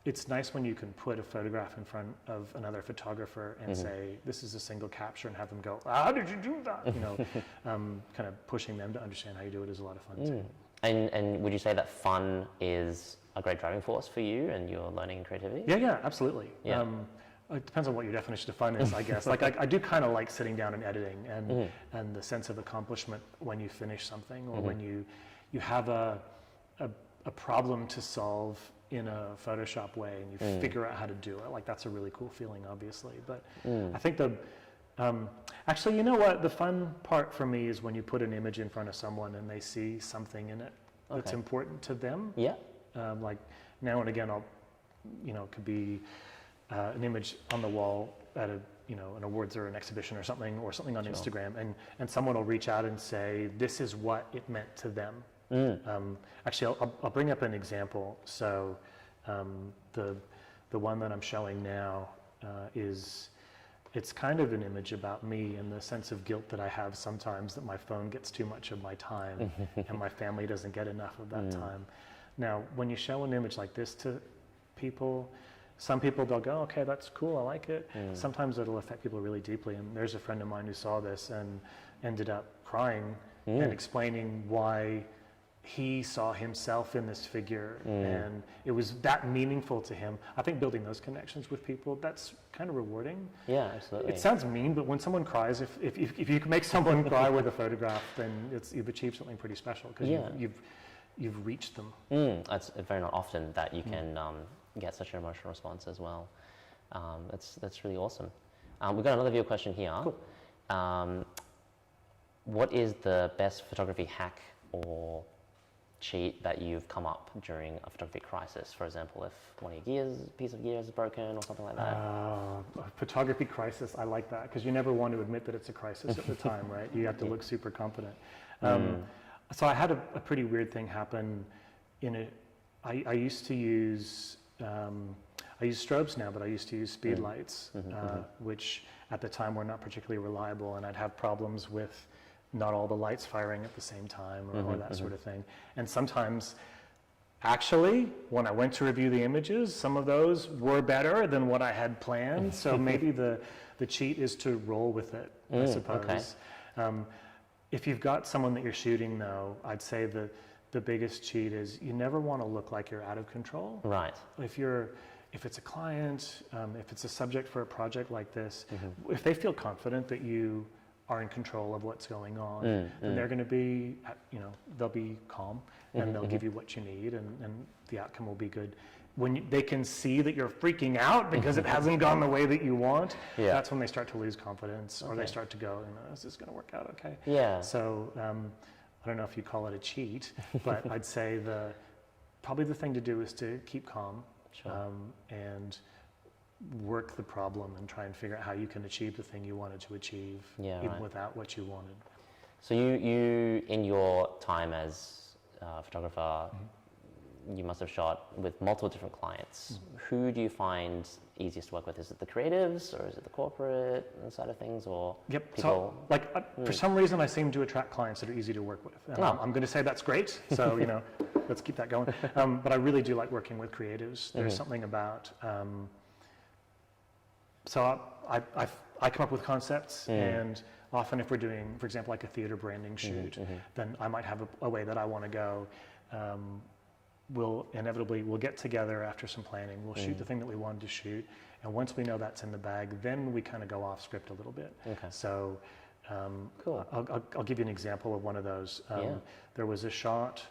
it's nice when you can put a photograph in front of another photographer and say, "This is a single capture," and have them go, "How did you do that?" Kind of pushing them to understand how you do it is a lot of fun too. And would you say that fun is a great driving force for you and your learning and creativity? Yeah, absolutely. Yeah. It depends on what your definition of fun is, I guess. Like I do kind of like sitting down and editing and the sense of accomplishment when you finish something, or when you have a problem to solve in a Photoshop way and you figure out how to do it. Like that's a really cool feeling, obviously. But I think actually, you know what? The fun part for me is when you put an image in front of someone and they see something in it that's important to them. Yeah. Like now and again, I'll, it could be an image on the wall at an awards or an exhibition or something on Instagram, and someone will reach out and say, this is what it meant to them. Actually, I'll bring up an example. So the one that I'm showing now it's kind of an image about me and the sense of guilt that I have sometimes that my phone gets too much of my time and my family doesn't get enough of that time. Now, when you show an image like this to people, some people, they'll go, okay, that's cool, I like it. Sometimes it'll affect people really deeply. And there's a friend of mine who saw this and ended up crying and explaining why he saw himself in this figure and it was that meaningful to him. I think building those connections with people, that's kind of rewarding. Yeah, absolutely. It sounds mean, but when someone cries, if you can make someone cry with a photograph, then you've achieved something pretty special because you've reached them. It's very not often that you can get such an emotional response as well. That's really awesome. We've got another viewer question here. Cool. What is the best photography hack or cheat that you've come up during a photography crisis? For example, if one of your piece of gear is broken or something like that. A photography crisis, I like that, because you never want to admit that it's a crisis at the time, right? You have to look super confident. So I had a pretty weird thing happen I used to use, I use strobes now, but I used to use speed lights, which at the time were not particularly reliable, and I'd have problems with not all the lights firing at the same time or that sort of thing. And sometimes, actually, when I went to review the images, some of those were better than what I had planned. So maybe the cheat is to roll with it, I suppose. Okay. If you've got someone that you're shooting, though, I'd say the biggest cheat is you never want to look like you're out of control. Right. If it's a client, if it's a subject for a project like this, if they feel confident that you are in control of what's going on, then they're going to be, they'll be calm and they'll give you what you need, and the outcome will be good. When they can see that you're freaking out because it hasn't gone the way that you want, that's when they start to lose confidence, or they start to go, is this going to work out okay? Yeah. So I don't know if you call it a cheat, but I'd say probably the thing to do is to keep calm and work the problem and try and figure out how you can achieve the thing you wanted to achieve, even without what you wanted. So you in your time as a photographer, you must have shot with multiple different clients. Who do you find easiest to work with? Is it the creatives, or is it the corporate side of things, or people? So, for some reason, I seem to attract clients that are easy to work with. I'm going to say that's great. So let's keep that going. But I really do like working with creatives. There's something about. So I come up with concepts, and often if we're doing, for example, like a theater branding shoot, then I might have a way that I want to go. We'll get together after some planning. We'll shoot the thing that we wanted to shoot, and once we know that's in the bag, then we kind of go off script a little bit. Okay. So, cool. I'll give you an example of one of those. There was a shot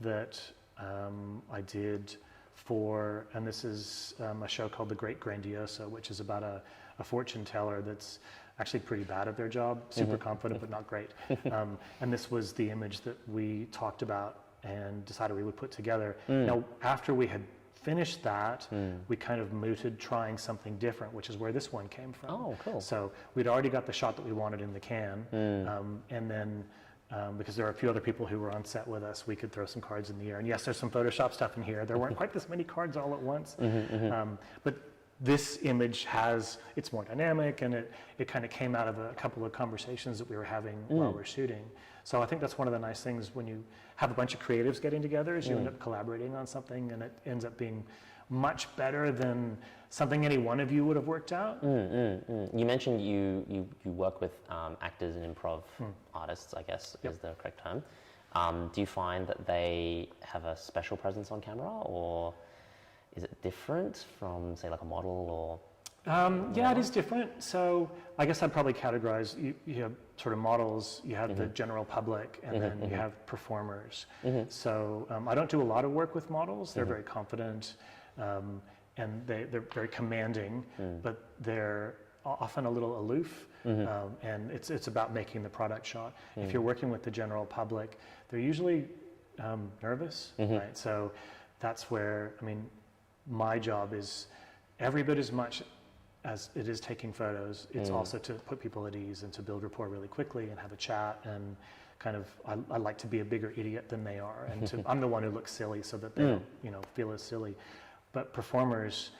that I did for, and this is a show called The Great Grandioso, which is about a fortune teller that's actually pretty bad at their job, super confident but not great. And this was the image that we talked about and decided we would put together. Now, after we had finished that, we kind of mooted trying something different, which is where this one came from. Oh, cool. So we'd already got the shot that we wanted in the can, and then because there are a few other people who were on set with us, we could throw some cards in the air. And yes, there's some Photoshop stuff in here. There weren't quite this many cards all at once. But this image it's more dynamic, and it kind of came out of a couple of conversations that we were having while we're shooting. So I think that's one of the nice things when you have a bunch of creatives getting together, is you end up collaborating on something, and it ends up being much better than something any one of you would have worked out. You mentioned you work with actors and improv artists, I guess is the correct term. Do you find that they have a special presence on camera, or is it different from, say, like a model or? Yeah, it is different. So I guess I'd probably categorize, you have sort of models, you have the general public, and then you have performers. So I don't do a lot of work with models. They're very confident, and they're very commanding, but they're often a little aloof, and it's about making the product shot. If you're working with the general public, they're usually nervous, right? So that's where, I mean, my job is every bit as much as it is taking photos, it's also to put people at ease and to build rapport really quickly and have a chat and kind of, I like to be a bigger idiot than they are, and I'm the one who looks silly so that they don't, you know, feel as silly. But performers,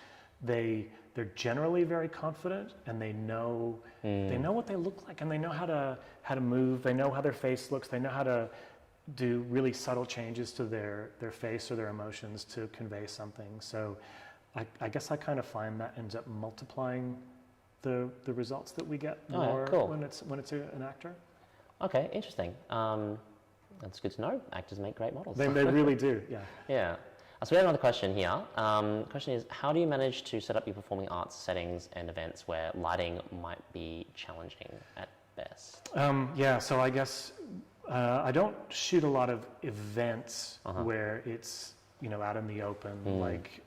they're generally very confident, and they know what they look like, and they know how to move, they know how their face looks, they know how to do really subtle changes to their face or their emotions to convey something. So I guess I kind of find that ends up multiplying the results that we get more when it's an actor. Okay, interesting. That's good to know. Actors make great models. They really do, yeah. Yeah. So we have another question here. The question is, how do you manage to set up your performing arts settings and events where lighting might be challenging at best? Yeah, so I guess I don't shoot a lot of events where it's, you know, out in the open, like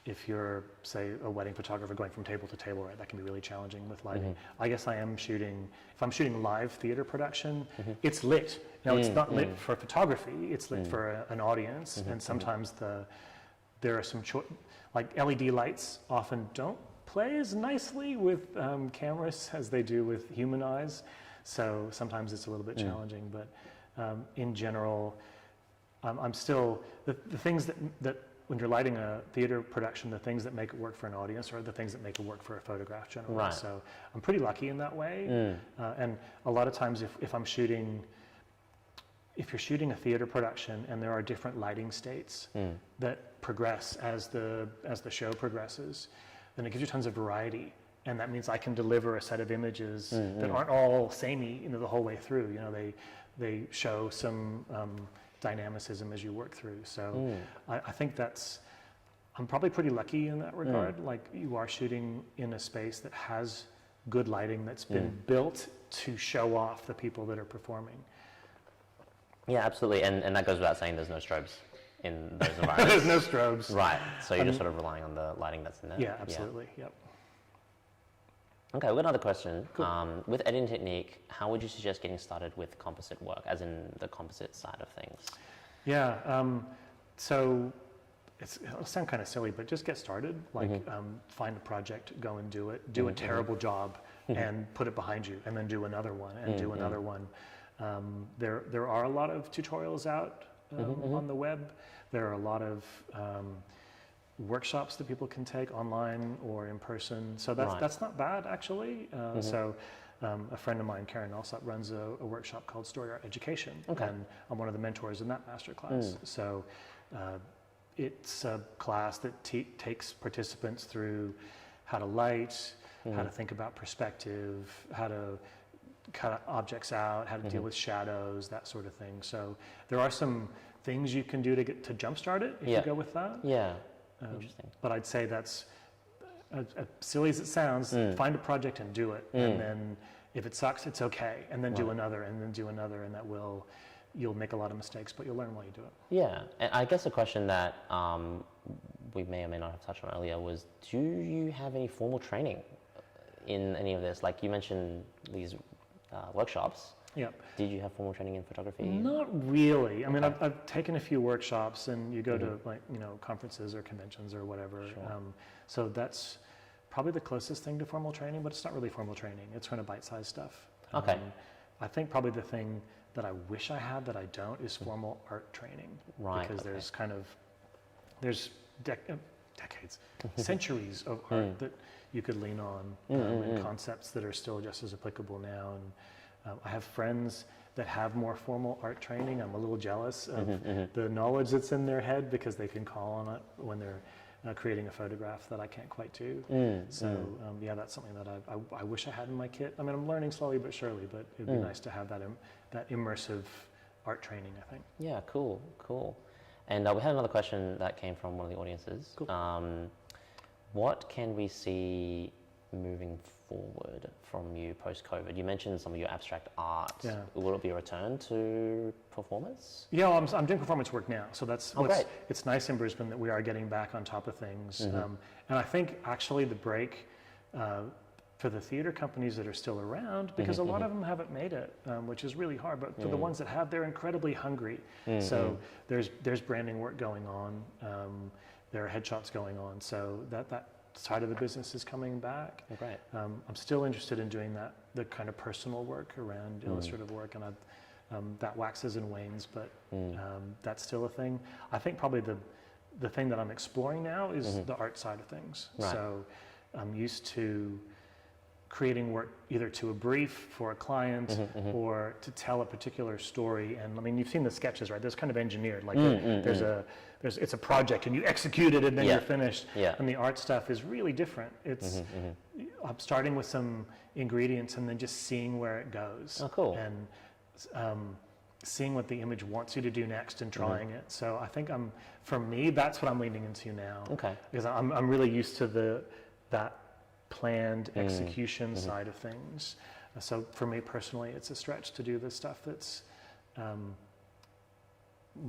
if you're, say, a wedding photographer going from table to table, right, that can be really challenging with lighting. I guess I am shooting, if I'm shooting live theater production, it's lit. Now, it's not lit for photography, it's lit for an audience, and sometimes there are some, like LED lights often don't play as nicely with cameras as they do with human eyes, so sometimes it's a little bit challenging, but in general, I'm still, the things that when you're lighting a theater production, the things that make it work for an audience are the things that make it work for a photograph generally. Right. So I'm pretty lucky in that way. And a lot of times if you're shooting a theater production and there are different lighting states that progress as the show progresses, then it gives you tons of variety. And that means I can deliver a set of images that aren't all samey, you know, the whole way through. You know, they show some dynamicism as you work through. So I think I'm probably pretty lucky in that regard. Like, you are shooting in a space that has good lighting that's been built to show off the people that are performing. Yeah, absolutely. And that goes without saying, there's no strobes in those environments. There's no strobes. Right. So you're just sort of relying on the lighting that's in there. Yeah, absolutely. Yep. Okay, we've got another question. Cool. With editing technique, how would you suggest getting started with composite work, as in the composite side of things? Yeah, so it'll sound kind of silly, but just get started. Like, find a project, go and do it. Do a terrible job and put it behind you, and then do another one, and do another one. There are a lot of tutorials out on the web. There are a lot of workshops that people can take online or in person. So that's not bad, actually. So a friend of mine, Karen Alsop, runs a workshop called Story Art Education. And I'm one of the mentors in that masterclass. So it's a class that takes participants through how to light, how to think about perspective, how to cut objects out, how to deal with shadows, that sort of thing. So there are some things you can do to jumpstart it if you go with that. Yeah. Interesting. But I'd say that's, as silly as it sounds, find a project and do it. And then if it sucks, it's okay. And then do another, and then do another, and you'll make a lot of mistakes, but you'll learn while you do it. Yeah, and I guess a question that we may or may not have touched on earlier was, do you have any formal training in any of this? Like, you mentioned these workshops. Yep. Did you have formal training in photography? Not really. I mean, I've taken a few workshops, and you go to, like, you know, conferences or conventions or whatever. Sure. So that's probably the closest thing to formal training, but it's not really formal training. It's kind of bite-sized stuff. Okay. I think probably the thing that I wish I had that I don't is formal art training. Right. Because there's decades, centuries of art that you could lean on, and concepts that are still just as applicable now. And I have friends that have more formal art training. I'm a little jealous of the knowledge that's in their head, because they can call on it when they're creating a photograph that I can't quite do. Yeah, that's something that I wish I had in my kit. I mean, I'm learning slowly but surely, but it'd be nice to have that immersive art training, I think. Yeah, cool. And we had another question that came from one of the audiences. Cool. What can we see moving forward from you post-COVID? You mentioned some of your abstract art. Yeah. Will it be a return to performance? Yeah, well, I'm doing performance work now, so that's great. It's nice in Brisbane that we are getting back on top of things. And I think actually the break for the theater companies that are still around, because a lot of them haven't made it, which is really hard. But for the ones that have, they're incredibly hungry. So there's branding work going on. There are headshots going on. So that side of the business is coming back. Oh, great. I'm still interested in doing the kind of personal work around illustrative work, and that waxes and wanes, but that's still a thing. I think probably the thing that I'm exploring now is the art side of things. Right. So I'm used to creating work either to a brief for a client or to tell a particular story. And I mean, you've seen the sketches, right? There's kind of engineered, like it's a project and you execute it and then you're finished. Yeah. And the art stuff is really different. It's I'm starting with some ingredients and then just seeing where it goes. Oh, cool. And seeing what the image wants you to do next and trying it. So I think for me, that's what I'm leaning into now. Okay. Because I'm really used to that planned execution side of things. So for me personally, it's a stretch to do the stuff that's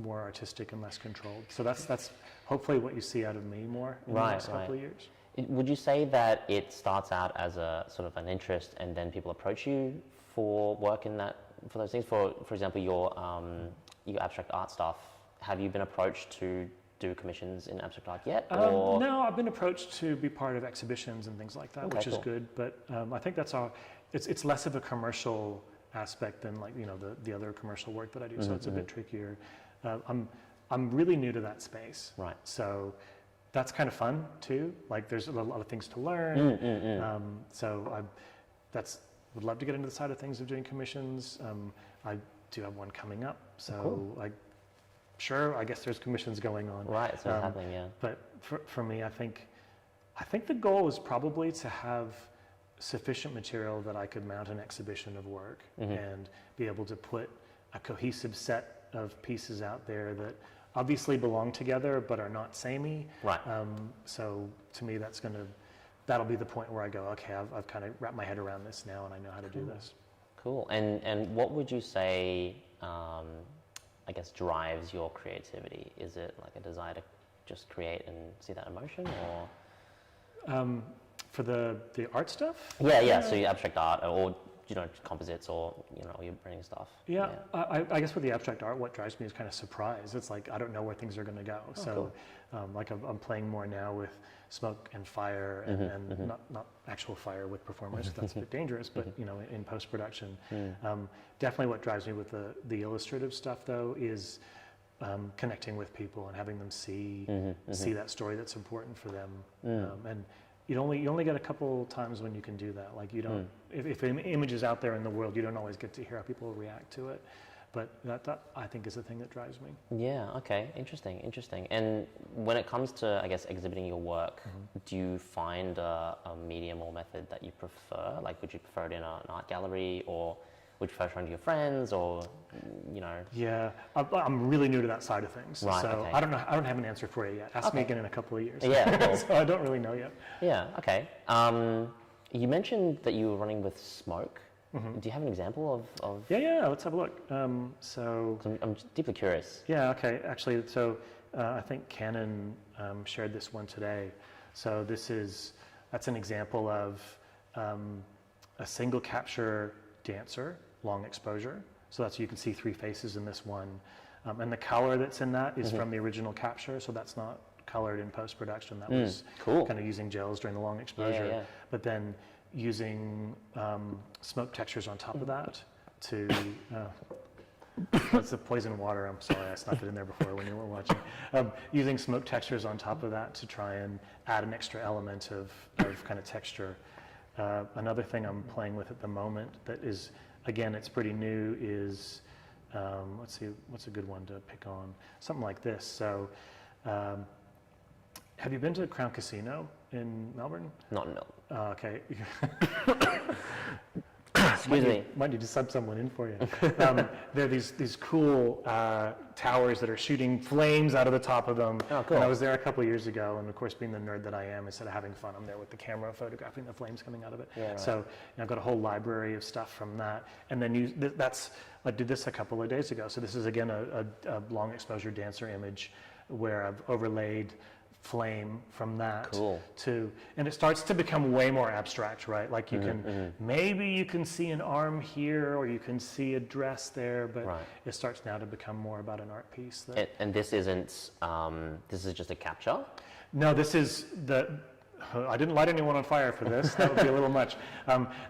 more artistic and less controlled. So that's hopefully what you see out of me more in the next couple of years. Would you say that it starts out as a sort of an interest and then people approach you for work in that, for those things? For example, your abstract art stuff, have you been approached to do commissions in abstract art yet? Or? No, I've been approached to be part of exhibitions and things like that, which is good. But I think it's less of a commercial aspect than the other commercial work that I do. So it's a bit trickier. I'm really new to that space. Right. So that's kind of fun too. Like there's a lot of things to learn. So would love to get into the side of things of doing commissions. I do have one coming up. So sure, I guess there's commissions going on. Right, so it's happening, yeah. But for me, I think the goal is probably to have sufficient material that I could mount an exhibition of work and be able to put a cohesive set of pieces out there that obviously belong together but are not samey. Right. So to me, that'll be the point where I go, okay, I've kind of wrapped my head around this now and I know how to do this. Cool. And what would you say I guess drives your creativity? Is it like a desire to just create and see that emotion, or for the art stuff? Yeah. So your abstract art, or composites, or you're printing stuff. Yeah. I guess with the abstract art, what drives me is kind of surprise. It's like I don't know where things are going to go. So like I'm playing more now with smoke and fire and not actual fire with performers. That's a bit dangerous, but in post-production. Definitely what drives me with the illustrative stuff though is connecting with people and having them see that story that's important for them. And you only get a couple times when you can do that. Like you don't, if an image is out there in the world, you don't always get to hear how people react to it. But that I think is the thing that drives me. Yeah, okay, interesting. And when it comes to, I guess, exhibiting your work, do you find a medium or method that you prefer? Like, would you prefer it in an art gallery, or would you prefer showing to your friends, or, Yeah, I'm really new to that side of things. Right, so okay. I don't have an answer for you yet. Ask me again in a couple of years. Yeah, cool. So I don't really know yet. Yeah, okay. You mentioned that you were running with smoke. Do you have an example of? Yeah, let's have a look. So I'm deeply curious. Yeah, okay. Actually, so I think Canon shared this one today. So that's an example of a single capture dancer, long exposure. So you can see three faces in this one. And the color that's in that is from the original capture, so that's not colored in post-production. That was kind of using gels during the long exposure. Yeah. But then using smoke textures on top of that to, that's the poison water, I'm sorry, I snuck it in there before when you were watching. Using smoke textures on top of that to try and add an extra element of kind of texture. Another thing I'm playing with at the moment that is, again, it's pretty new is, let's see, what's a good one to pick on? Something like this. So, have you been to Crown Casino in Melbourne? Not in Melbourne. Okay. Excuse me. Might need to sub someone in for you. There are these cool towers that are shooting flames out of the top of them. Oh, cool. And I was there a couple of years ago, and of course, being the nerd that I am, instead of having fun, I'm there with the camera photographing the flames coming out of it. Yeah, right. So I've got a whole library of stuff from that. And then I did this a couple of days ago. So this is, again, a long exposure dancer image where I've overlaid flame from that Cool. and it starts to become way more abstract, right? Like you can, maybe you can see an arm here or you can see a dress there, but it starts now to become more about an art piece. And this isn't, this is just a capture? No, this is I didn't light anyone on fire for this. That would be a little much.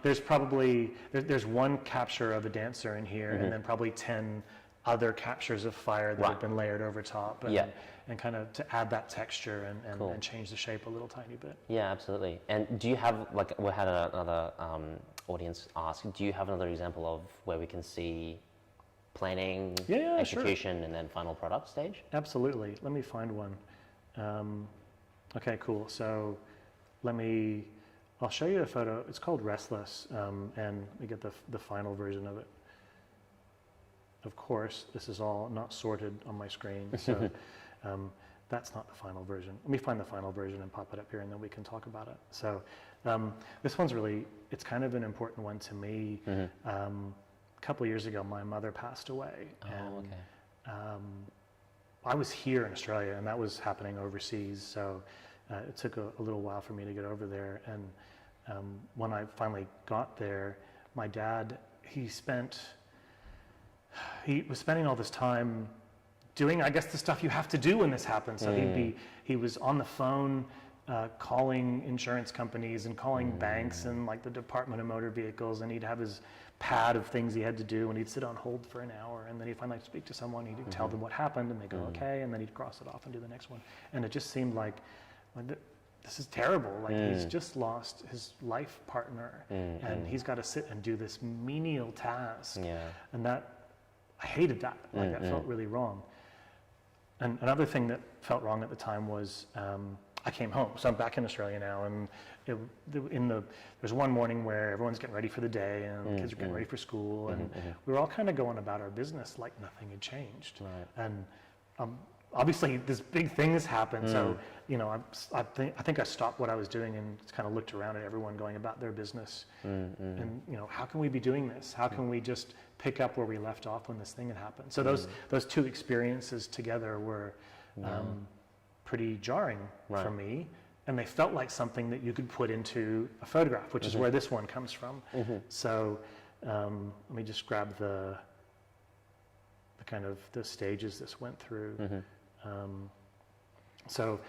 There's one capture of a dancer in here, and then probably 10 other captures of fire that have been layered over top, and kind of to add that texture and change the shape a little tiny bit. Yeah, absolutely. And do you have, like we had another audience ask, do you have another example of where we can see planning, execution, and then final product stage? Absolutely. Let me find one. Okay, cool. So I'll show you a photo. It's called Restless, and let me get the final version of it. Of course, this is all not sorted on my screen, so that's not the final version. Let me find the final version and pop it up here, and then we can talk about it. So this one's it's kind of an important one to me. A couple of years ago, my mother passed away. I was here in Australia, and that was happening overseas, so it took a little while for me to get over there. And when I finally got there, my dad, he was spending all this time doing, I guess, the stuff you have to do when this happens. So he was on the phone calling insurance companies and calling banks and like the Department of Motor Vehicles, and he'd have his pad of things he had to do, and he'd sit on hold for an hour, and then he'd finally speak to someone, he'd tell them what happened, and they'd go, okay, and then he'd cross it off and do the next one. And it just seemed like, this is terrible. Like he's just lost his life partner, and he's got to sit and do this menial task. And that, I hated that. Like that felt really wrong. And another thing that felt wrong at the time was I came home. So I'm back in Australia now, and there's one morning where everyone's getting ready for the day, and kids are getting ready for school, and we were all kind of going about our business like nothing had changed. And obviously, this big thing has happened. So I think I stopped what I was doing and just kind of looked around at everyone going about their business. And how can we be doing this? How can we just pick up where we left off when this thing had happened? So those two experiences together were pretty jarring for me, and they felt like something that you could put into a photograph, which is where this one comes from. So let me just grab the kind of the stages this went through. So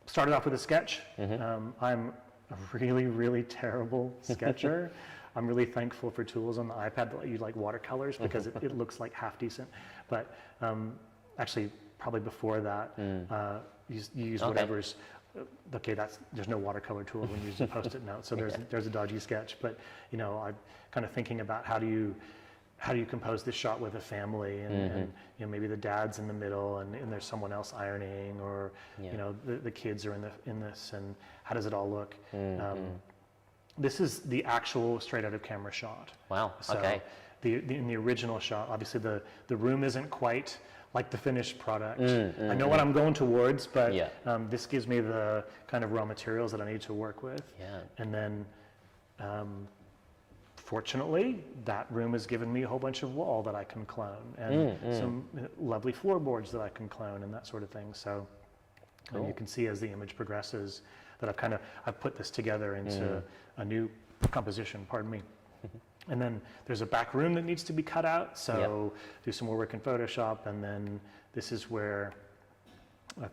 started off with a sketch. I'm a really, really terrible sketcher. I'm really thankful for tools on the iPad that let you like watercolors, because it looks like half decent. But actually, probably before that, you use whatever's, there's no watercolor tool when you use a Post-it note, so there's a dodgy sketch. But I'm kind of thinking about how do you compose this shot with a family, and maybe the dad's in the middle, and there's someone else ironing, or the kids are in this, and how does it all look? This is the actual straight out of camera shot. Wow. So okay. In the original shot, obviously the room isn't quite like the finished product. I know what I'm going towards, but this gives me the kind of raw materials that I need to work with. And then fortunately, that room has given me a whole bunch of wall that I can clone, and some lovely floorboards that I can clone, and that sort of thing. So and you can see as the image progresses that I've put this together into a new composition, pardon me. And then there's a back room that needs to be cut out, so do some more work in Photoshop, and then this is where I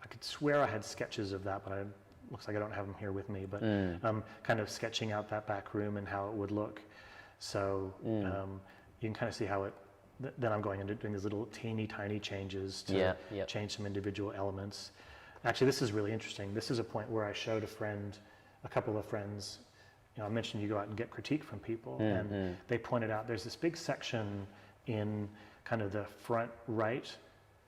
could swear I had sketches of that, but looks like I don't have them here with me, but I'm kind of sketching out that back room and how it would look. So you can kind of see how then I'm going into doing these little teeny tiny changes to change some individual elements. Actually, this is really interesting. This is a point where I showed a couple of friends, I mentioned you go out and get critique from people, and they pointed out there's this big section in kind of the front right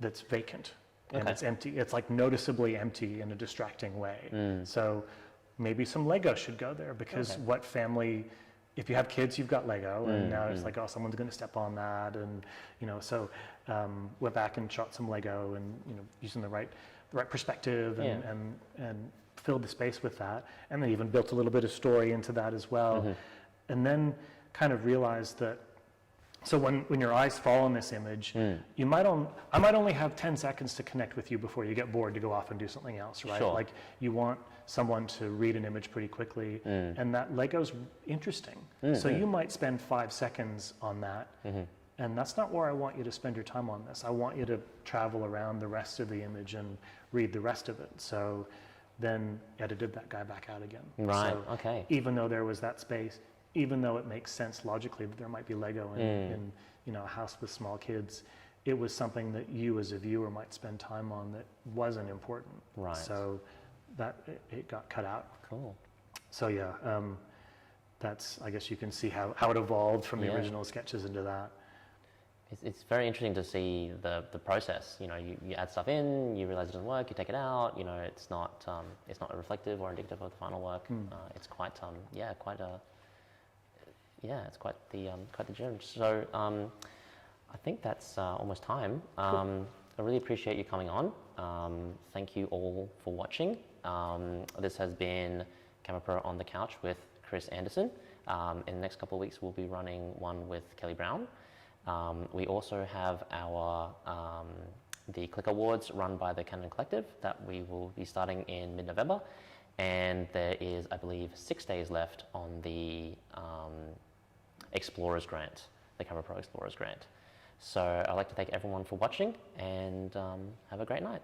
that's vacant, and it's empty. It's like noticeably empty in a distracting way. So maybe some Lego should go there, because what family, if you have kids, you've got Lego, and now it's like, oh, someone's going to step on that, and so went back and shot some Lego, and using the right perspective, and filled the space with that, and then even built a little bit of story into that as well. And then kind of realized that So when your eyes fall on this image, I might only have 10 seconds to connect with you before you get bored to go off and do something else, right? Sure. Like you want someone to read an image pretty quickly, and that Lego's interesting. So you might spend 5 seconds on that, and that's not where I want you to spend your time on this. I want you to travel around the rest of the image and read the rest of it. So then edited that guy back out again. Right, So okay. even though there was that space, even though it makes sense logically that there might be Lego in a house with small kids, it was something that you as a viewer might spend time on that wasn't important. Right. So that it got cut out. Cool. So yeah, that's, I guess you can see how it evolved from the original sketches into that. It's very interesting to see the process. You know, you add stuff in, you realize it doesn't work, you take it out. You know, it's not reflective or indicative of the final work. It's quite it's quite the journey. So I think that's almost time. Cool. I really appreciate you coming on. Thank you all for watching. This has been CameraPro on the Couch with Kris Anderson. In the next couple of weeks, we'll be running one with Kelly Brown. We also have our the Click Awards run by the Canon Collective that we will be starting in mid-November, and there is, I believe, 6 days left on the Explorers Grant, the CameraPro Explorers Grant. So I'd like to thank everyone for watching, and have a great night.